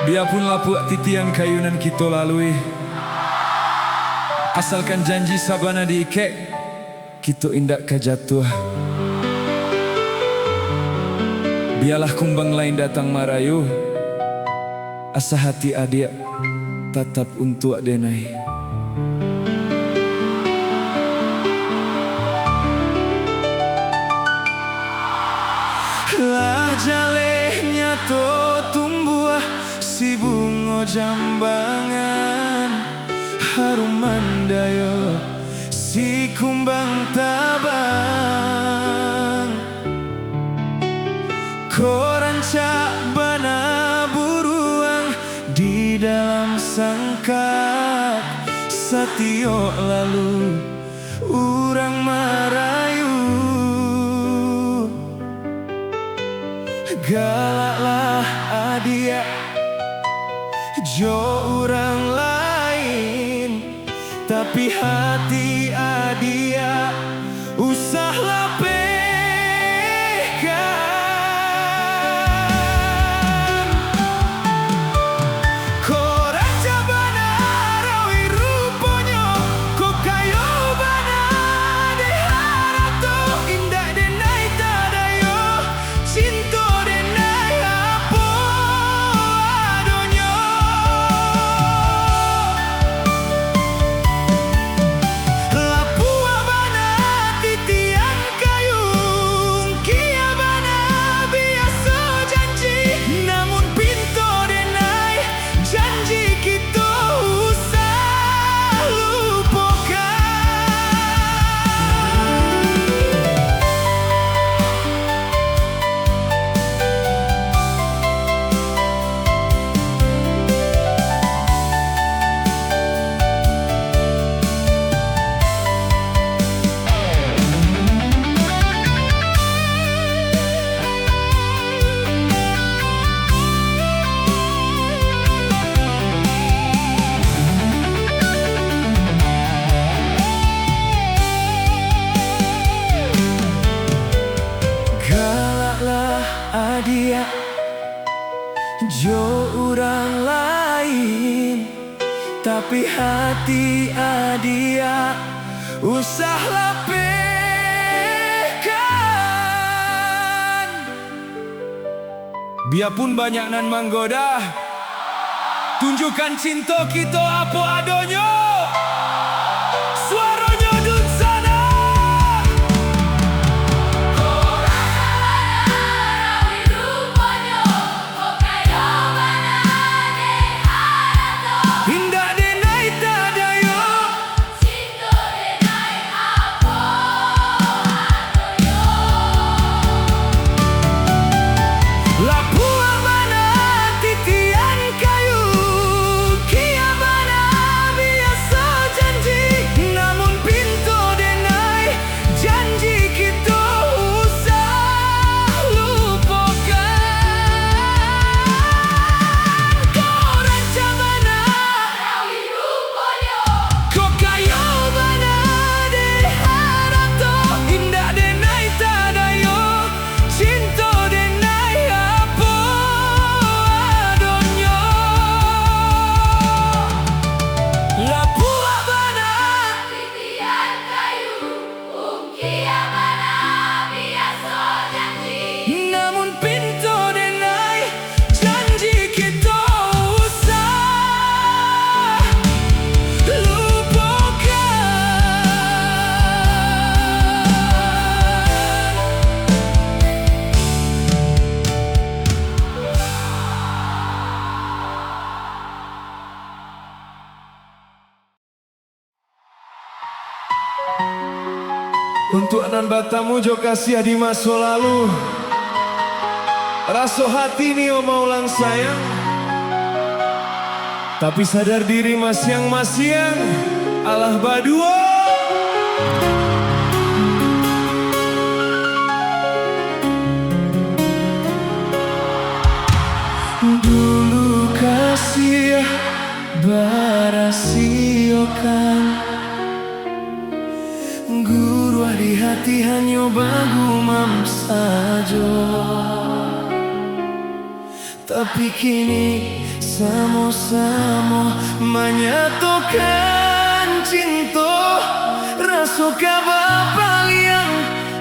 Biarpun lapuk titian kayunan kita lalui, asalkan janji sabana diikek, kita indak kajatuh. Biarlah kumbang lain datang marayu, asa hati adik tetap untuk denai. Lah jalehnya to tumbuh si bunga jambangan, harum mandayo si kumbang tabang. Koranca bana buruang di dalam sangkak, satio lalu urang marayu. Galaklah adia jo orang lain, tapi hati adia usahlah pegang. Korang jabana rawi ruponyo, kok kayo bana de harato, indah denai tadayo cinta. Adia jo orang lain, tapi hati adia usahlah pegang. Biarpun banyak nan menggoda, tunjukkan cinta kita apa adonyo. Suaranya dun sana. Untuk anan batamu jo kasih di masa lalu, raso hati ni o maulang sayang, tapi sadar diri masyang-masyang alah badua. Dulu kasih barasiokan guru di hati hanya bagu mam sajo. Tapi kini sama-sama menyatukan cinta rasa kabar yang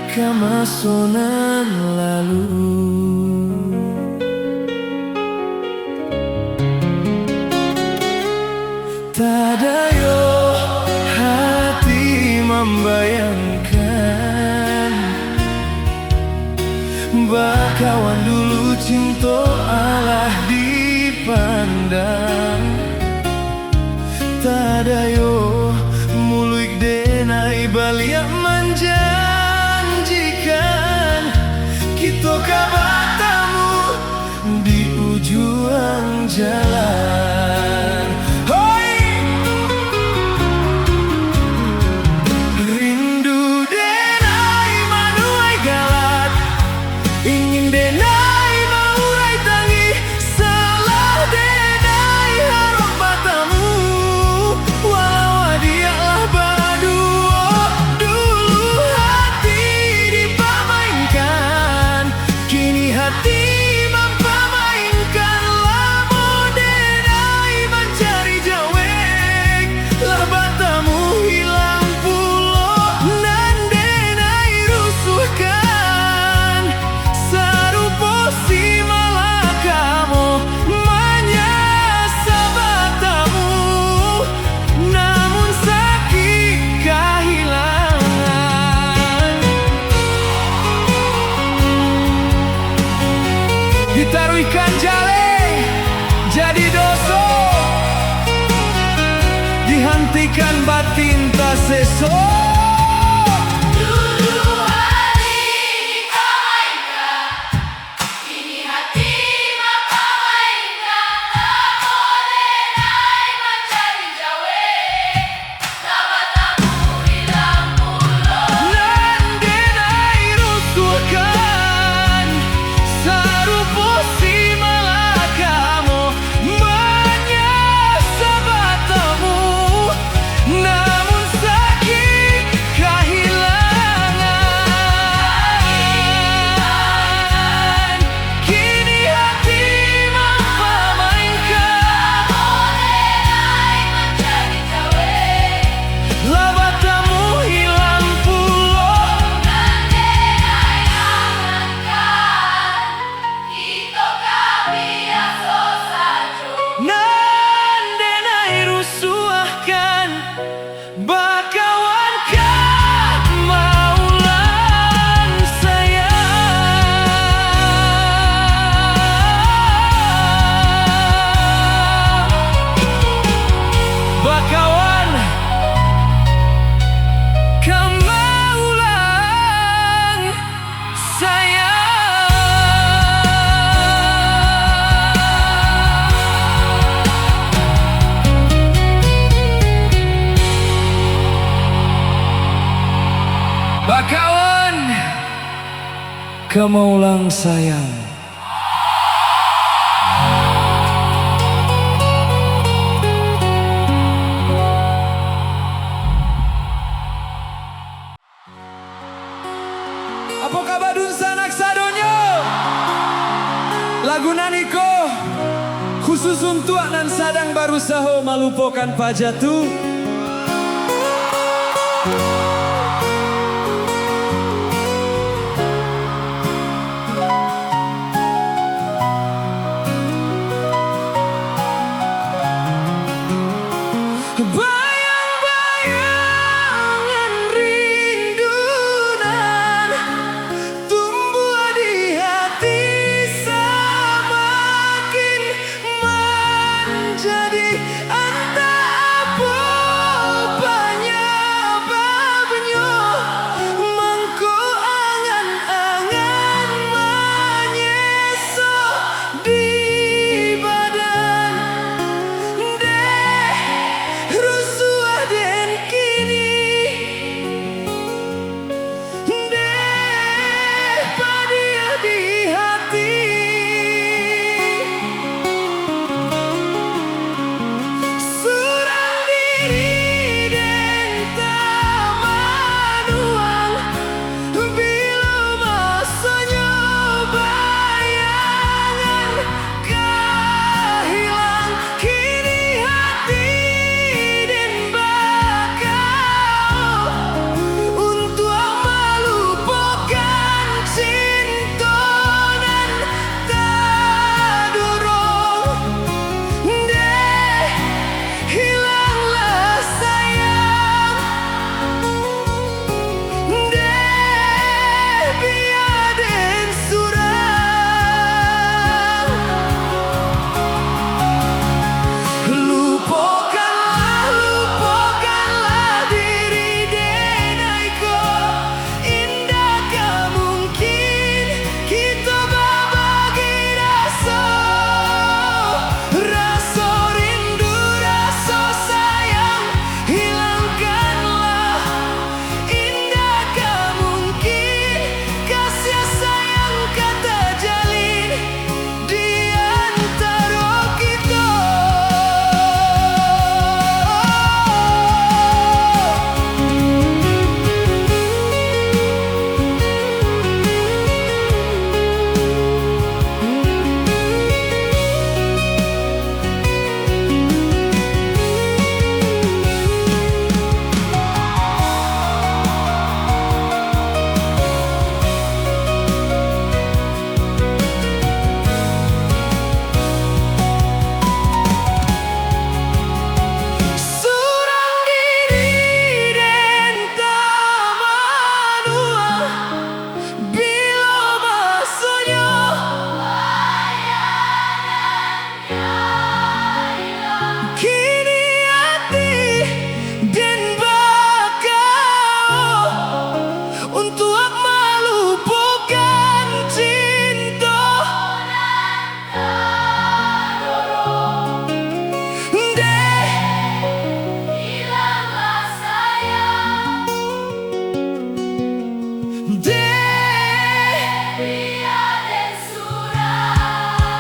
kemasonan lalu. Tada yo hati membayangkan bakawan dulu cinta Allah dipandang. Tada yo mulik denai baliak menjanjikan kita kabatamu di ujung jalan. Ditaruh ikan jale jadi dosa, dihentikan batin tak seso. Bakawan kemaulang sayang. Apa kabar dun sanak sadonyo? Lagu naniko khusus untuk nan sadang baru saho malupakan pajatu. Bayang-bayangan rindunan tumbuh di hati semakin menjadi entah apa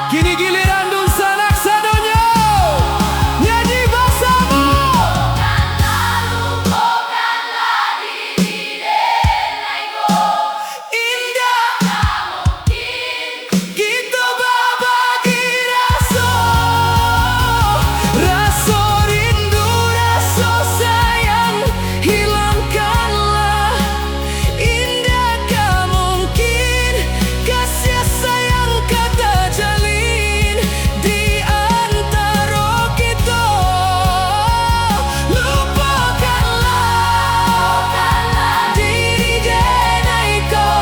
Kini giliran Dun Sanak Sadonyo nyanyi bersama. Lupakanlah diri denaiku. Indah Tak mungkin kita berbagi rasa rindu, rasa sayang, hilangkanlah. Indah tak mungkin kasih sayang kata jalin di antara kita. Lupakanlah diri denaiku.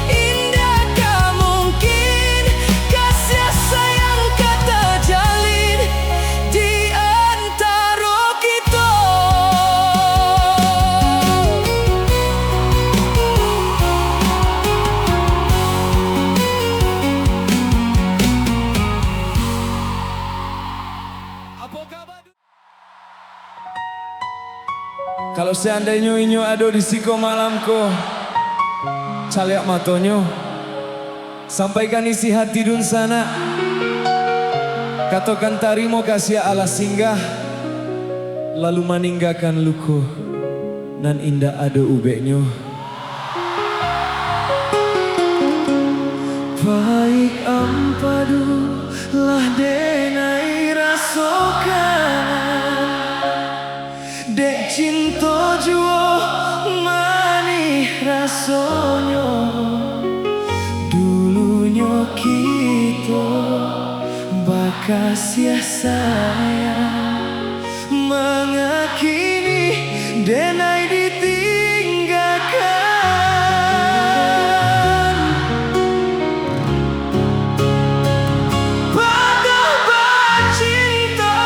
Indah tak mungkin kasih sayang kata jalin di antara kita. Apa kabar? Kalau seandainya inyo ada di siko malamku, caliak matonyo, sampaikan isi hati Dun Sanak. Katakan tarimo kasih Allah singgah, lalu meninggalkan luku nan indah ada ubeknya. Baik ampadu lah denai rasokan, dek cinta jua manih rasonyo. Dulunya kita bakas ya sayang, mengakini denai ditinggalkan. Patah bercinta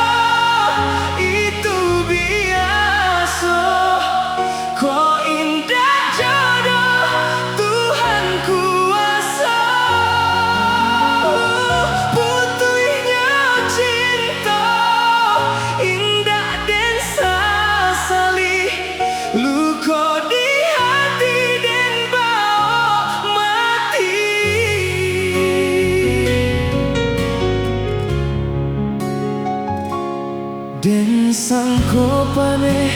itu biasa, kau indah jodoh Tuhan kuasa. Putuhnya cinta indah dan sasali, luka di hati dan bawa mati. Dan sangko paneh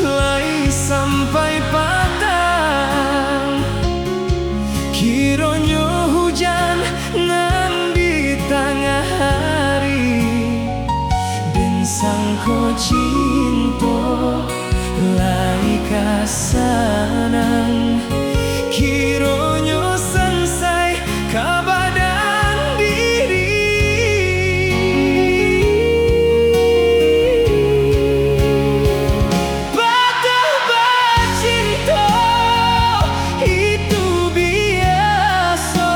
lai sampai patang, kiranya hujan nan di tengah hari. Dan sangko cinta lai kasanang, kiranya selesai kabadan diri. Patah bercinta itu biasa,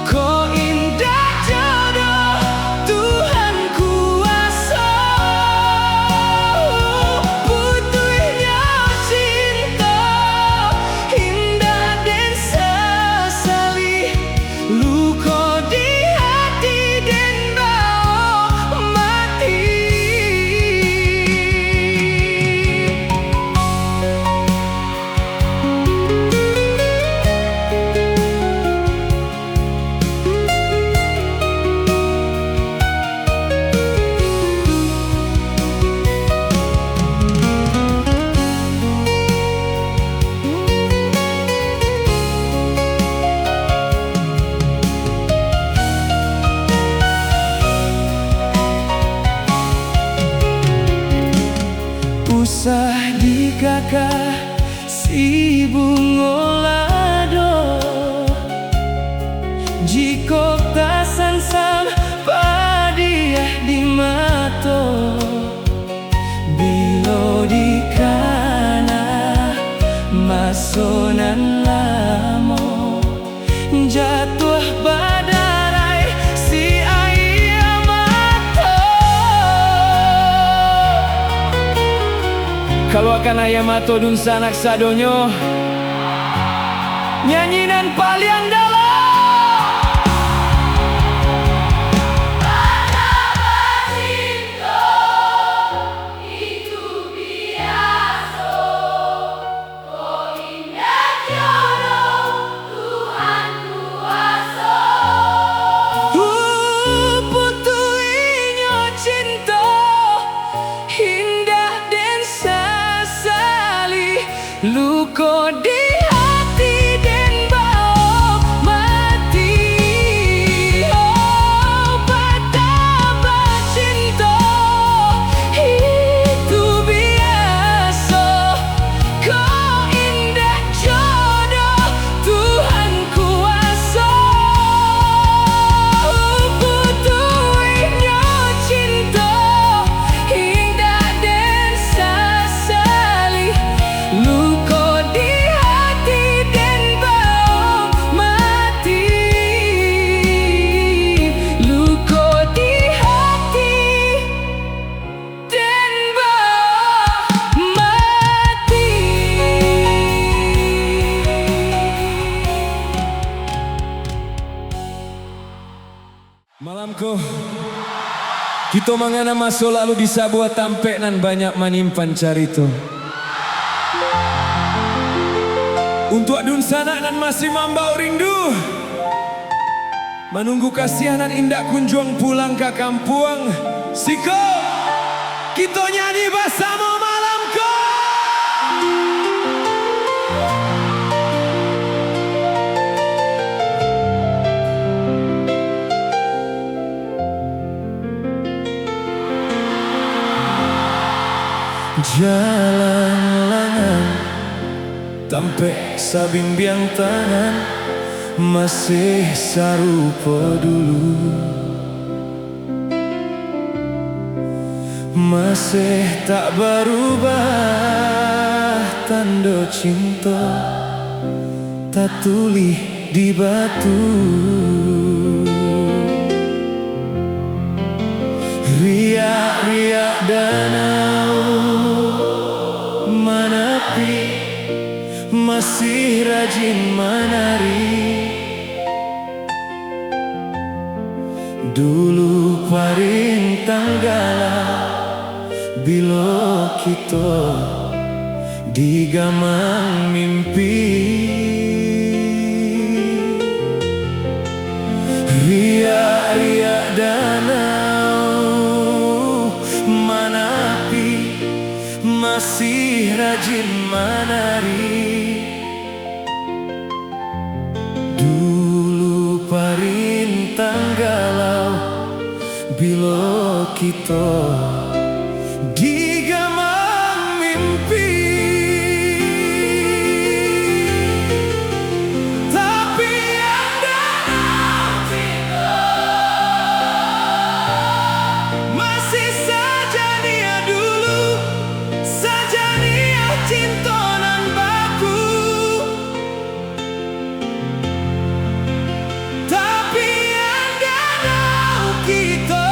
kau indah jodoh Tuhan kuasa. Putuhnya cinta indah dan sesali, luka di hati dan bawa mati. Usah dikakak si bunga lado, jika tak sansam padiah di mato. Bila di kana masonan lamo, jatuh badarai si ayah mato. Kalau akan ayah mato Dun Sanak Sadonyo nyanyinan paling dalam. itu biasa, kau indah jodoh Tuhan kuasa. Malamku kita mangana masuk lalu di sebuah tampek nan banyak manimpan carito. Untuk adun sana nan masih mambau rindu, menunggu kasihanan indah kunjung pulang ke kampung. Siko kita nyanyi bersama malamku. Jalan langan tampek sabimbiang tangan masih sarupa dulu, masih tak berubah tanda cinta tak tulis di batu. Riak-riak danau menepi masih rajin menari. Dulu parintang galau bila kita digamang mimpi. Riak-riak danau menepi masih rajin menari. Dulu parintang galau bila kita digamang mimpi. Tapi yang dalam kita masih saja dia dulu, saja dia cinta nan baku. Tapi yang dalam kita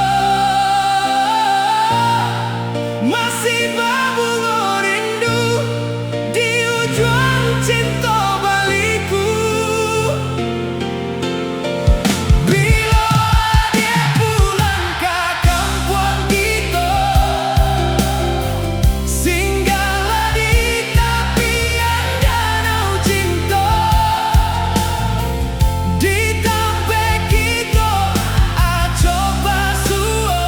masih berbunga rindu di ujung cinta baliku. Bila dia pulang ke kampung kita, singgahlah di tepian danau cinta. Di tampek kita coba suo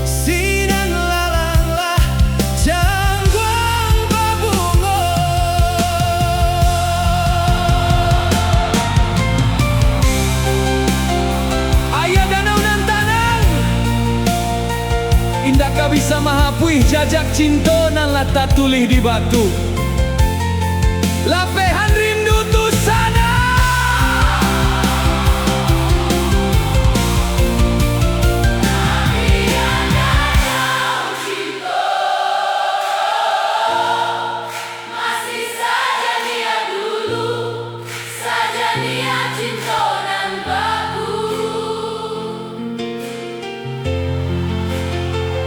sinan lalanglah jangguang berbunga. Ayah danau nan tanang indah kau bisa mahapui jajak cinta nan lata tulih di batu. Lapehan rindu tu sana. Masih saja dia dulu, saja dia cinta nan baku.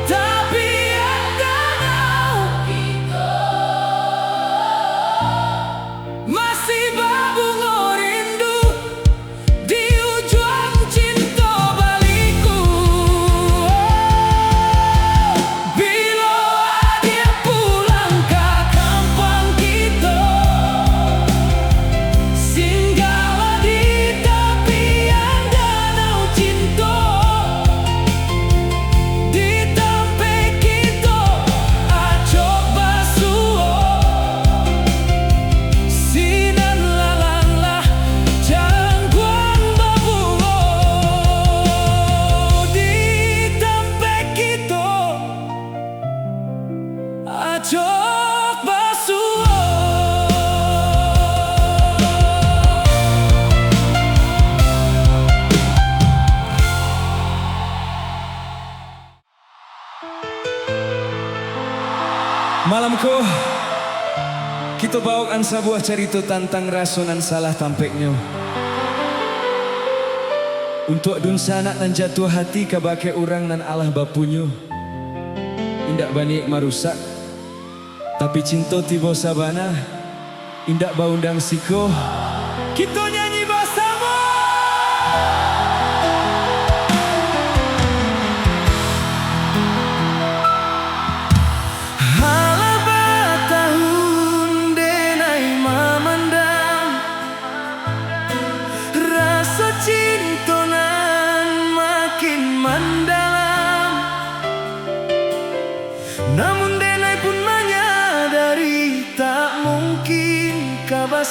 Tapi yang danau Kita masih berbunga rindu di ujung cinta baliku. Bila dia pulang ke kampung kita, singgahlah di tepian danau cinta. Di tampek kita coba suo sinan lalanglah jangguang berbunga. Di tampek kita coba suo. Malamku kita bawakan sebuah cerita tentang rasunan salah tampeknya. Untuk dun sanak nan jatuh hati kabake orang nan Allah bapunyo. Indak banik marusak, tapi cinta tiba sabana. Indak baundang siko. Kita nyanyi bersama.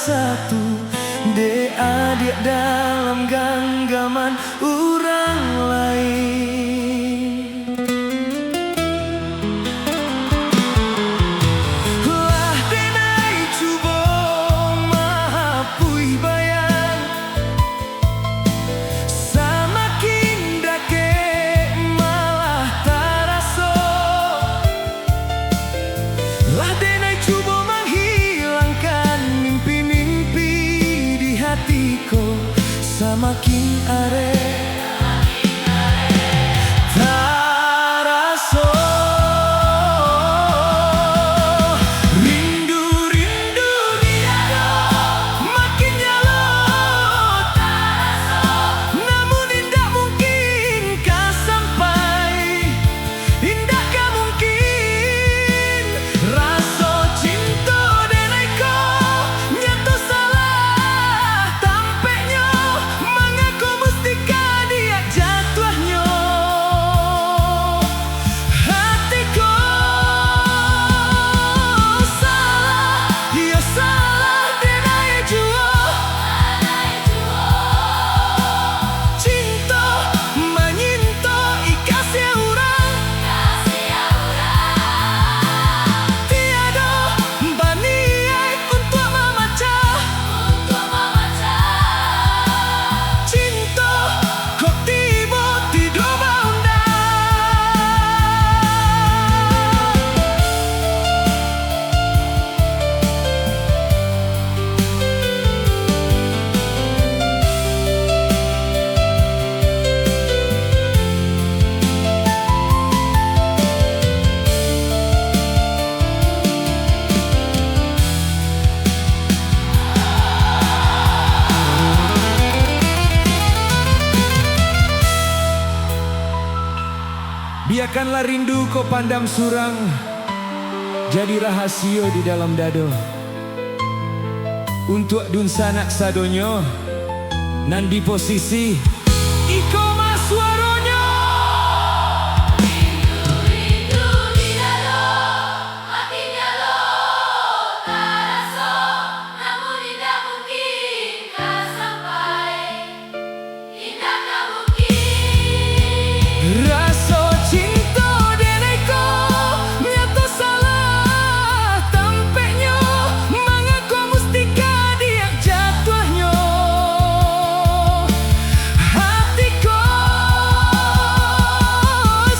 satu, de adik dalam genggaman orang lain. Lah denai cuba mahapui bayang, semakin dake malah taraso. Lah denai cuba menghilangkan mimpi-mimpi di hatiku, semakin are taraso. Rindu-rindu di dada makin nyalot taraso, namun indah mungkin kah sampai, indah kah mungkin raso cinta denai ko nyato salah tampeknya, mengaku mustika dia jatuhnya hatiku. Salah, ya salah denai jua cinta menyinta ikasih orang, tiada baniai untuk memecah cinta kok tiba tidak beundang. Biarkanlah rindu kau pandam surang, jadi rahasia di dalam dado. Untuk dun sanak sadonyo, nan di posisi iko mas suaronyo. Rindu di dada makin nyalot taraso, namun indah mungkin kah sampai, indah kah mungkin Raso cinta denai ko nyato salah tampeknya, mengaku mustika dia jatuhnya hatiku.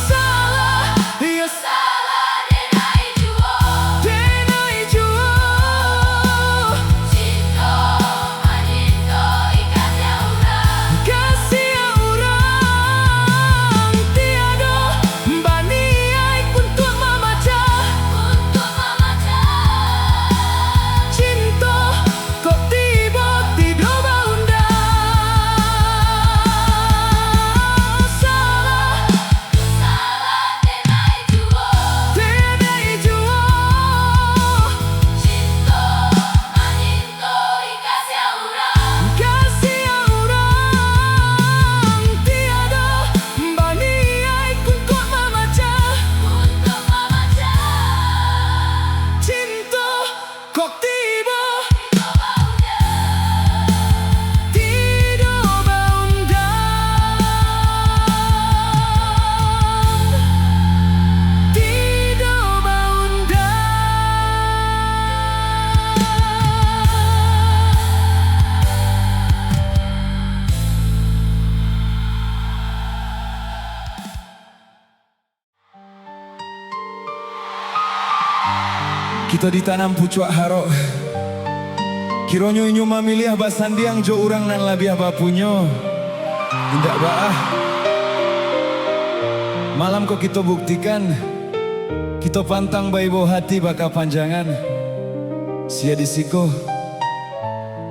Salah, ya salah denai jua denai jua cinta menyinta ikasih orang, kasih orang, tiada baniai untuk memecah cinta kok tiba tidak beundang. Salah denai jua denai jua cinta menyinta ikasih orang, kasih orang, tiada baniai untuk memecah cinta kok tiba tidak beundang, tidak beundang. Kita ditanam pucuak harok, kironyo inyo mamilih basandiang jo urang nan labiah bapunyo, indak baah. Malam kok kita buktikan, kita pantang baibo hati baka panjangan, sia disiko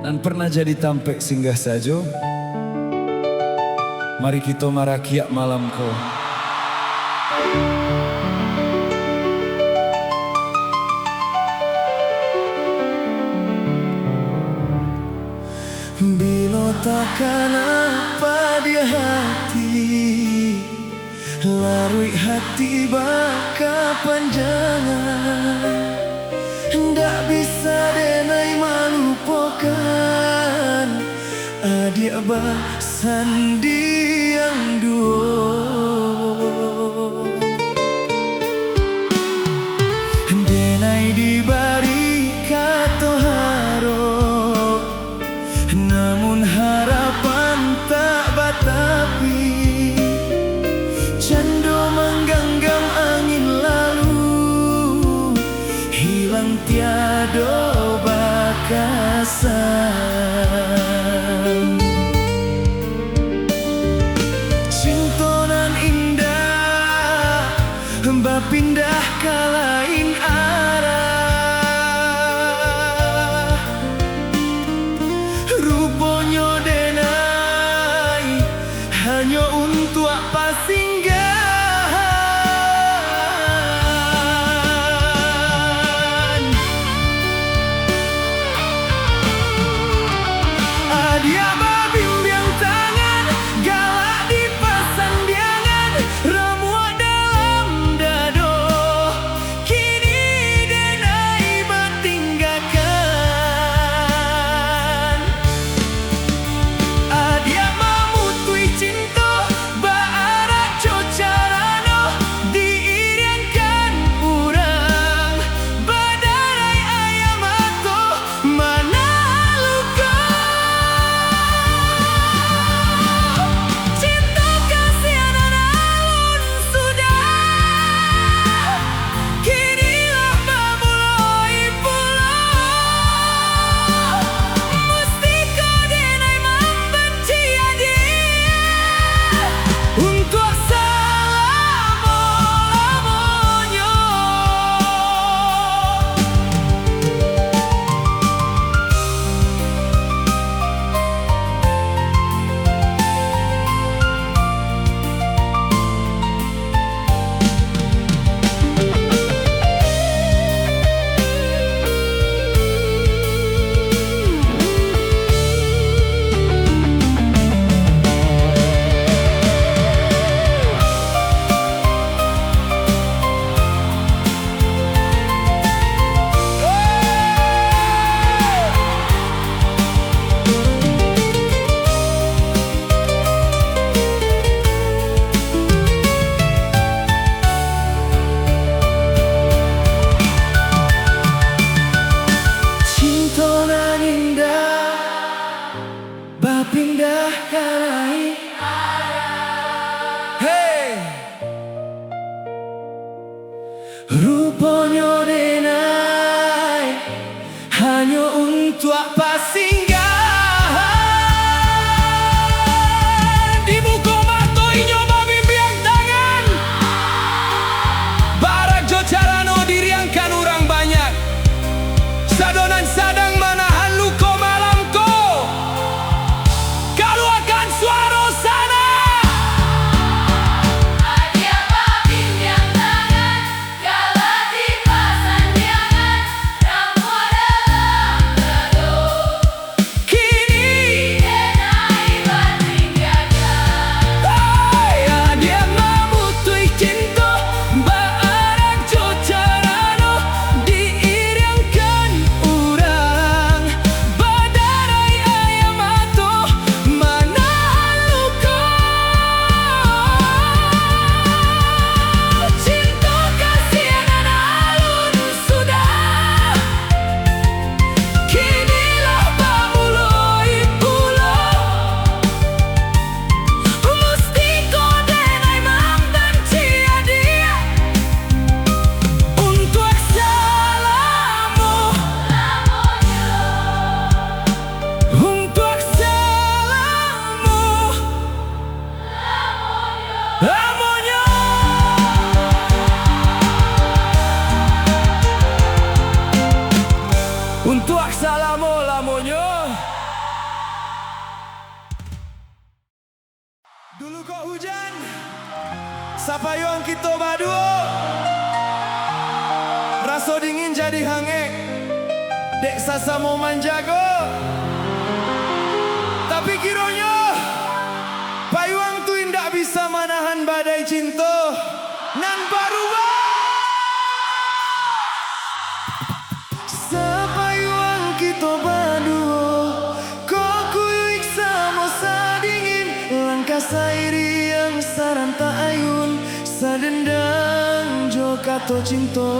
nan pernah jadi tampek singgah sajo. Mari kita marakiak malam ko. Bila takkan apa dia hati, larui hati baka panjangan, ndak bisa denai malupakan adik abah sandiang duo. Denai dibari kato haro, namun harapan tak batapi. Cando menggenggam angin lalu, hilang tiado bakasan. Cintonan indah, hamba pindah ke lain arah. Rupanya denai hanya untuk apa singgahan. Adia bimbing tangan, galak di pasandiangan, ramuan dalam dado. Kini denai bertinggalkan. Adia mamutui cinta, baarak cocarano, diiriankan urang. Badarai ayam atau mana luka. Cinta kasihanan alun sudah, kinilah memulai pulau. Mesti kau denai membenci adik untuk selama-lamanya. Cintonan indah, bapindah ke lain arah. Hey, rupanya denai hanya untuk apa singgahan. Di muka matoi nyoba bimbing tangan, barak jocarano diriangkan orang banyak. Sadonan sadang manahan luko malamko, kalau akan suara sana. Adia bimbing tangan, galak di pasandiangan, ramuan dalam dado. Kini Denai bertinggalkan. dia mamutui cinta, baarak cocarano, diiriangkan urang. Badarai ayam atau mana luka. Cinta kasihanan alun sudah, Kinilah memulai pulau. mesti kau denai membenci adik Untuk salamu, untuk salamu, lamonyo. Untuk salamu, lamonyo. Dulu kok hujan, sapayong kita baduo. Raso dingin jadi hangek, dek sasa mau manjago. Tapi kironya payuang tu indak bisa manahan badai cinta. Nan baru sairi yang saranta ayun sadendang jo kato cinto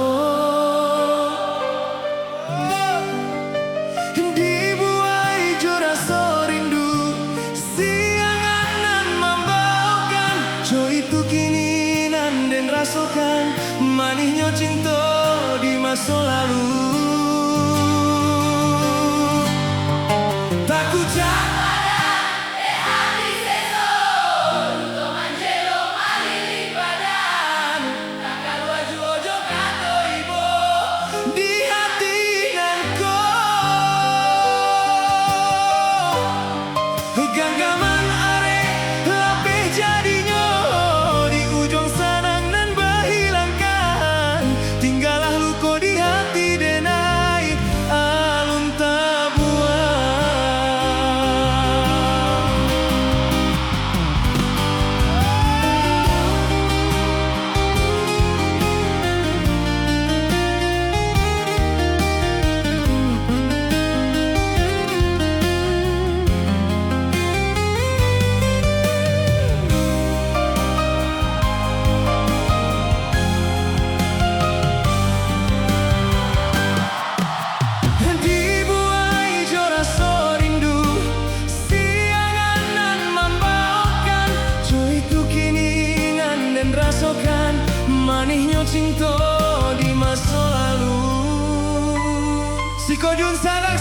dibuai jo rasa rindu sianganan membawakan jo itu kini nanden rasakan manihnya cinta di masa lalu tak ucap genggaman are lapeh jadinya di ujung sanang nan berhilangkan tinggallah luka di hati denai alun tabuan rasakan manihnya cinta di masa lalu si kojun sanak